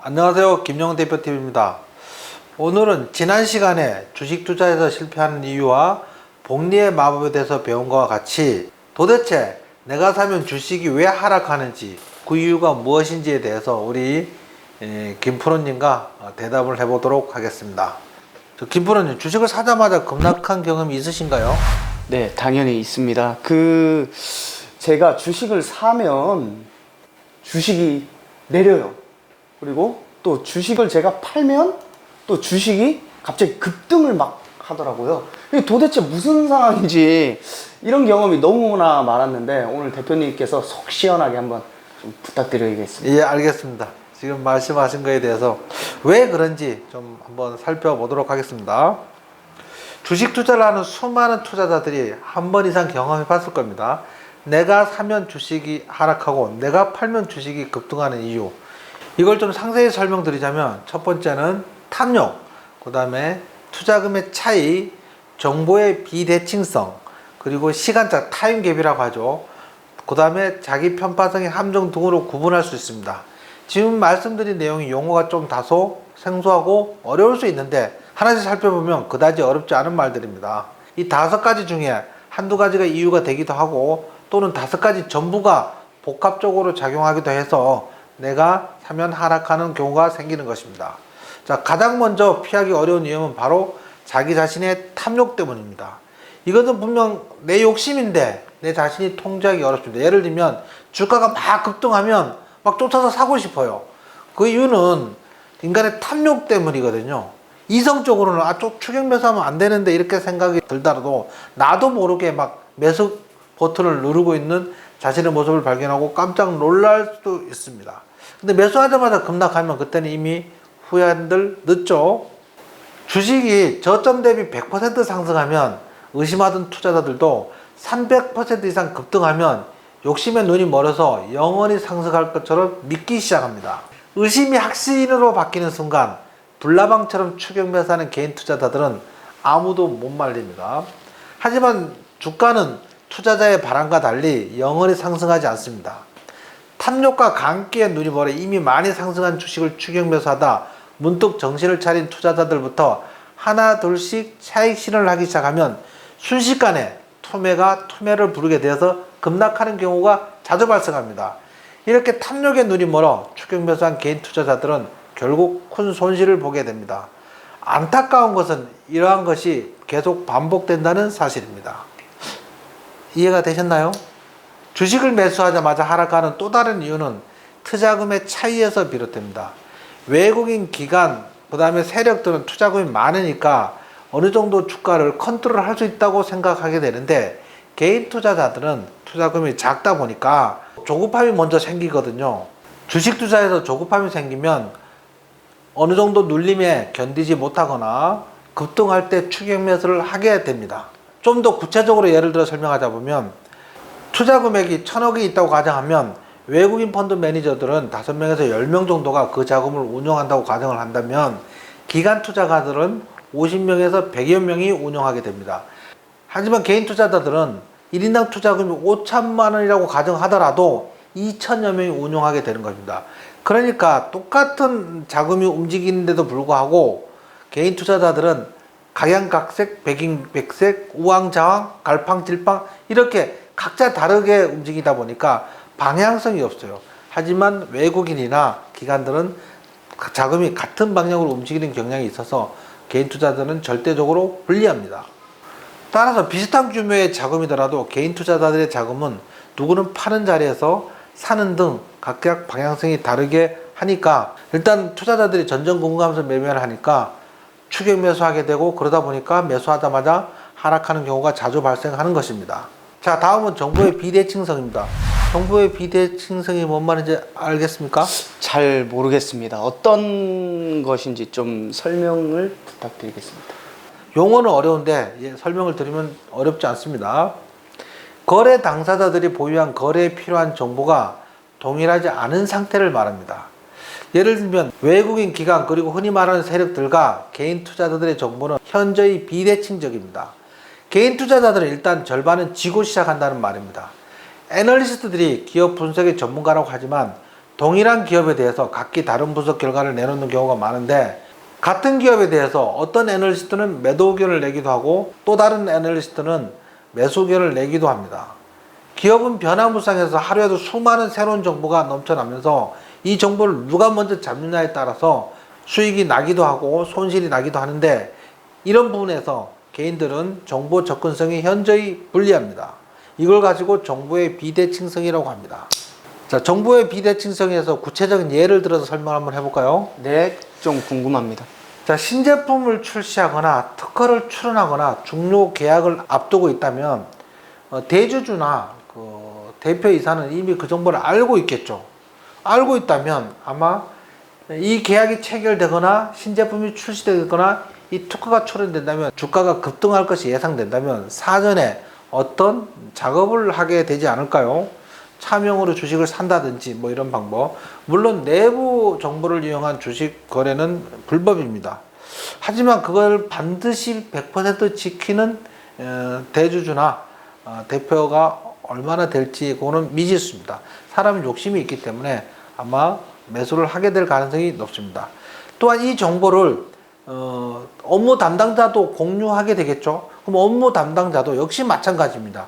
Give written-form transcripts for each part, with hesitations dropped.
안녕하세요. 김영훈 대표팀입니다. 오늘은 지난 시간에 주식 투자에서 실패하는 이유와 복리의 마법에 대해서 배운 것과 같이 도대체 내가 사면 주식이 왜 하락하는지 그 이유가 무엇인지에 대해서 우리 김프로님과 대답을 해보도록 하겠습니다. 김프로님, 주식을 사자마자 급락한 경험이 있으신가요? 네, 당연히 있습니다. 제가 주식을 사면 주식이 내려요. 그리고 또 주식을 제가 팔면 또 주식이 갑자기 급등을 막 하더라고요. 이게 도대체 무슨 상황인지 이런 경험이 너무나 많았는데 오늘 대표님께서 속 시원하게 한번 좀 부탁드리겠습니다. 예, 알겠습니다. 지금 말씀하신 거에 대해서 왜 그런지 좀 한번 살펴보도록 하겠습니다. 주식 투자를 하는 수많은 투자자들이 한 번 이상 경험해 봤을 겁니다. 내가 사면 주식이 하락하고 내가 팔면 주식이 급등하는 이유, 이걸 좀 상세히 설명드리자면 첫 번째는 탐욕, 그 다음에 투자금의 차이, 정보의 비대칭성, 그리고 시간적 타임갭이라고 하죠. 그 다음에 자기 편파성의 함정 등으로 구분할 수 있습니다. 지금 말씀드린 내용이 용어가 좀 다소 생소하고 어려울 수 있는데 하나씩 살펴보면 그다지 어렵지 않은 말들입니다. 이 5가지 중에 한두 가지가 이유가 되기도 하고 또는 5가지 전부가 복합적으로 작용하기도 해서 내가 사면 하락하는 경우가 생기는 것입니다. 자, 가장 먼저 피하기 어려운 이유는 바로 자기 자신의 탐욕 때문입니다. 이것은 분명 내 욕심인데 내 자신이 통제하기 어렵습니다. 예를 들면 주가가 막 급등하면 막 쫓아서 사고 싶어요. 그 이유는 인간의 탐욕 때문이거든요. 이성적으로는 추격 매수하면 안 되는데 이렇게 생각이 들더라도 나도 모르게 막 매수 버튼을 누르고 있는 자신의 모습을 발견하고 깜짝 놀랄 수도 있습니다. 근데 매수하자마자 급락하면 그때는 이미 후회한들 늦죠. 주식이 저점 대비 100% 상승하면 의심하던 투자자들도 300% 이상 급등하면 욕심에 눈이 멀어서 영원히 상승할 것처럼 믿기 시작합니다. 의심이 확신으로 바뀌는 순간 불나방처럼 추격 매수하는 개인 투자자들은 아무도 못 말립니다. 하지만 주가는 투자자의 바람과 달리 영원히 상승하지 않습니다. 탐욕과 감기에 눈이 멀어 이미 많이 상승한 주식을 추격 매수하다 문득 정신을 차린 투자자들부터 하나 둘씩 차익 실현을 하기 시작하면 순식간에 투매가 투매를 부르게 되어서 급락하는 경우가 자주 발생합니다. 이렇게 탐욕에 눈이 멀어 추격 매수한 개인 투자자들은 결국 큰 손실을 보게 됩니다. 안타까운 것은 이러한 것이 계속 반복된다는 사실입니다. 이해가 되셨나요? 주식을 매수하자마자 하락하는 또 다른 이유는 투자금의 차이에서 비롯됩니다. 외국인 기관, 그 다음에 세력들은 투자금이 많으니까 어느 정도 주가를 컨트롤 할 수 있다고 생각하게 되는데 개인 투자자들은 투자금이 작다 보니까 조급함이 먼저 생기거든요. 주식 투자에서 조급함이 생기면 어느 정도 눌림에 견디지 못하거나 급등할 때 추격 매수를 하게 됩니다. 좀 더 구체적으로 예를 들어 설명하자 보면 투자 금액이 1000억이 있다고 가정하면 외국인 펀드 매니저들은 5명에서 10명 정도가 그 자금을 운용한다고 가정을 한다면 기관 투자가들은 50명에서 100여 명이 운용하게 됩니다. 하지만 개인 투자자들은 1인당 투자금이 5천만 원이라고 가정하더라도 2천여 명이 운용하게 되는 겁니다. 그러니까 똑같은 자금이 움직이는데도 불구하고 개인 투자자들은 각양각색, 백인백색, 우왕좌왕, 갈팡질팡 이렇게 각자 다르게 움직이다 보니까 방향성이 없어요. 하지만 외국인이나 기관들은 자금이 같은 방향으로 움직이는 경향이 있어서 개인 투자자들은 절대적으로 불리합니다. 따라서 비슷한 규모의 자금이더라도 개인 투자자들의 자금은 누구는 파는 자리에서 사는 등 각각 방향성이 다르게 하니까 일단 투자자들이 전전긍긍하면서 매매를 하니까 추격 매수하게 되고 그러다 보니까 매수하자마자 하락하는 경우가 자주 발생하는 것입니다. 자, 다음은 정보의 비대칭성입니다. 정보의 비대칭성이 뭔 말인지 알겠습니까? 잘 모르겠습니다. 어떤 것인지 좀 설명을 부탁드리겠습니다. 용어는 어려운데 설명을 드리면 어렵지 않습니다. 거래 당사자들이 보유한 거래에 필요한 정보가 동일하지 않은 상태를 말합니다. 예를 들면 외국인 기관 그리고 흔히 말하는 세력들과 개인 투자자들의 정보는 현저히 비대칭적입니다. 개인 투자자들은 일단 절반은 지고 시작한다는 말입니다. 애널리스트들이 기업 분석의 전문가라고 하지만 동일한 기업에 대해서 각기 다른 분석 결과를 내놓는 경우가 많은데, 같은 기업에 대해서 어떤 애널리스트는 매도 의견을 내기도 하고 또 다른 애널리스트는 매수 의견을 내기도 합니다. 기업은 변화무쌍해서 하루에도 수많은 새로운 정보가 넘쳐나면서 이 정보를 누가 먼저 잡느냐에 따라서 수익이 나기도 하고 손실이 나기도 하는데, 이런 부분에서 개인들은 정보 접근성이 현저히 불리합니다. 이걸 가지고 정보의 비대칭성이라고 합니다. 자, 정보의 비대칭성에서 구체적인 예를 들어서 설명 한번 해볼까요? 네, 좀 궁금합니다. 자, 신제품을 출시하거나 특허를 출원하거나 중요 계약을 앞두고 있다면 대주주나 그 대표이사는 이미 그 정보를 알고 있겠죠. 알고 있다면 아마 이 계약이 체결되거나 신제품이 출시되거나 이 특허가 출원된다면 주가가 급등할 것이 예상된다면 사전에 어떤 작업을 하게 되지 않을까요? 차명으로 주식을 산다든지 뭐 이런 방법. 물론 내부 정보를 이용한 주식 거래는 불법입니다. 하지만 그걸 반드시 100% 지키는 대주주나 대표가 얼마나 될지 그거는 미지수입니다. 사람은 욕심이 있기 때문에 아마 매수를 하게 될 가능성이 높습니다. 또한 이 정보를 업무 담당자도 공유하게 되겠죠. 그럼 업무 담당자도 역시 마찬가지입니다.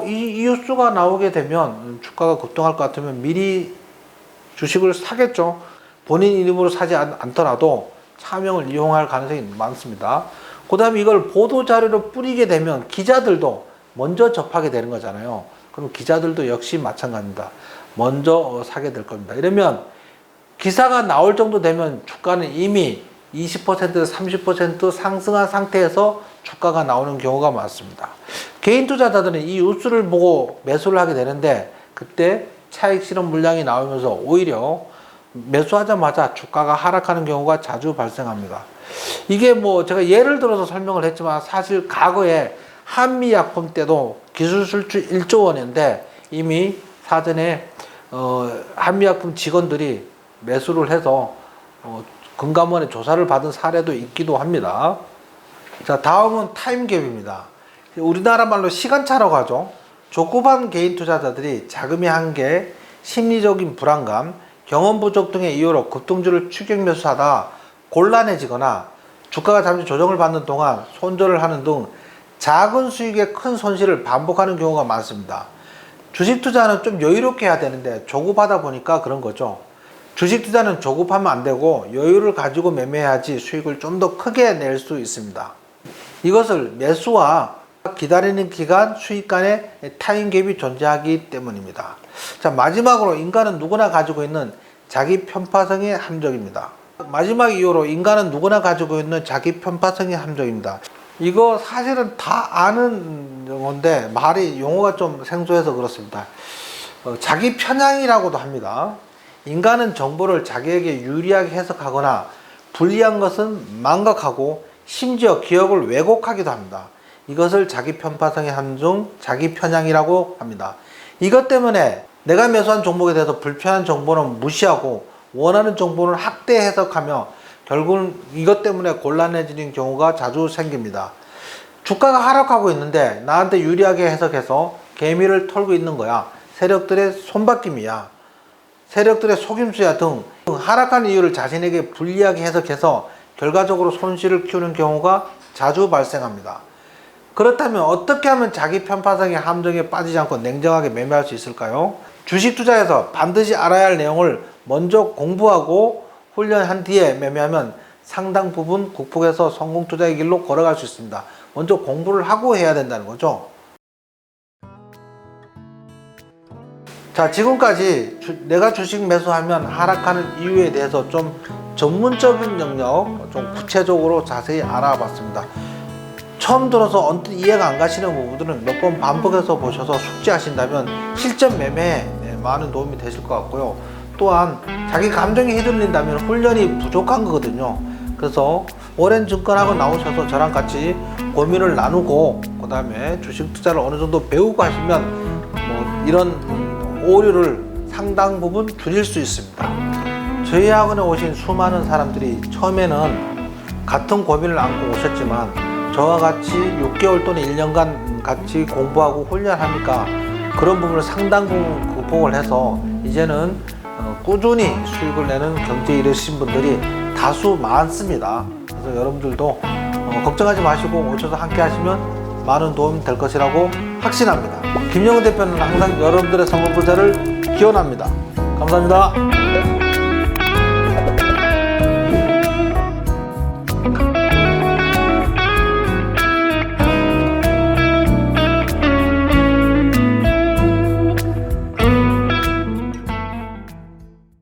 이 뉴스가 나오게 되면 주가가 급등할 것 같으면 미리 주식을 사겠죠. 본인 이름으로 사지 않더라도 차명을 이용할 가능성이 많습니다. 그 다음에 이걸 보도자료로 뿌리게 되면 기자들도 먼저 접하게 되는 거잖아요. 그럼 기자들도 역시 마찬가지입니다. 먼저 사게 될 겁니다. 이러면 기사가 나올 정도 되면 주가는 이미 20% 30% 상승한 상태에서 주가가 나오는 경우가 많습니다. 개인 투자자들은 이 뉴스를 보고 매수를 하게 되는데, 그때 차익 실현 물량이 나오면서 오히려 매수하자마자 주가가 하락하는 경우가 자주 발생합니다. 이게 뭐 제가 예를 들어서 설명을 했지만 사실 과거에 한미약품 때도 기술 수출 1조 원인데 이미 사전에 한미약품 직원들이 매수를 해서 금감원의 조사를 받은 사례도 있기도 합니다. 자, 다음은 타임갭입니다. 우리나라 말로 시간차라고 하죠. 조급한 개인 투자자들이 자금의 한계, 심리적인 불안감, 경험 부족 등의 이유로 급등주를 추격 매수하다 곤란해지거나 주가가 잠시 조정을 받는 동안 손절을 하는 등 작은 수익에 큰 손실을 반복하는 경우가 많습니다. 주식 투자는 좀 여유롭게 해야 되는데 조급하다 보니까 그런 거죠. 주식 투자는 조급하면 안 되고 여유를 가지고 매매해야지 수익을 좀 더 크게 낼 수 있습니다. 이것을 매수와 기다리는 기간, 수익 간의 타임갭이 존재하기 때문입니다. 자, 마지막으로 인간은 누구나 가지고 있는 자기 편파성의 함정입니다. 마지막 이유로 인간은 누구나 가지고 있는 자기 편파성의 함정입니다. 이거 사실은 다 아는 건데 말이 용어가 좀 생소해서 그렇습니다. 자기 편향이라고도 합니다. 인간은 정보를 자기에게 유리하게 해석하거나 불리한 것은 망각하고 심지어 기억을 왜곡하기도 합니다. 이것을 자기 편파성의 함정, 자기 편향이라고 합니다. 이것 때문에 내가 매수한 종목에 대해서 불편한 정보는 무시하고 원하는 정보는 확대 해석하며 결국은 이것 때문에 곤란해지는 경우가 자주 생깁니다. 주가가 하락하고 있는데 나한테 유리하게 해석해서 개미를 털고 있는 거야. 세력들의 손바뀜이야. 세력들의 속임수야 등 하락한 이유를 자신에게 불리하게 해석해서 결과적으로 손실을 키우는 경우가 자주 발생합니다. 그렇다면 어떻게 하면 자기 편파성의 함정에 빠지지 않고 냉정하게 매매할 수 있을까요? 주식 투자에서 반드시 알아야 할 내용을 먼저 공부하고 훈련한 뒤에 매매하면 상당 부분 극복해서 성공 투자의 길로 걸어갈 수 있습니다. 먼저 공부를 하고 해야 된다는 거죠. 자, 지금까지 내가 주식 매수하면 하락하는 이유에 대해서 좀 전문적인 영역, 좀 구체적으로 자세히 알아봤습니다. 처음 들어서 언뜻 이해가 안 가시는 부분들은 몇 번 반복해서 보셔서 숙지하신다면 실전 매매에 많은 도움이 되실 것 같고요. 또한 자기 감정이 휘둘린다면 훈련이 부족한 거거든요. 그래서 오랜증권하고 나오셔서 저랑 같이 고민을 나누고 그 다음에 주식 투자를 어느 정도 배우고 하시면 뭐 이런 오류를 상당 부분 줄일 수 있습니다. 저희 학원에 오신 수많은 사람들이 처음에는 같은 고민을 안고 오셨지만 저와 같이 6개월 또는 1년간 같이 공부하고 훈련하니까 그런 부분을 상당 부분 극복을 해서 이제는 꾸준히 수익을 내는 경제에 이르신 분들이 다수 많습니다. 그래서 여러분들도 걱정하지 마시고 오셔서 함께 하시면 많은 도움이 될 것이라고 확신합니다. 김영훈 대표는 항상 여러분들의 성공 투자를 기원합니다. 감사합니다.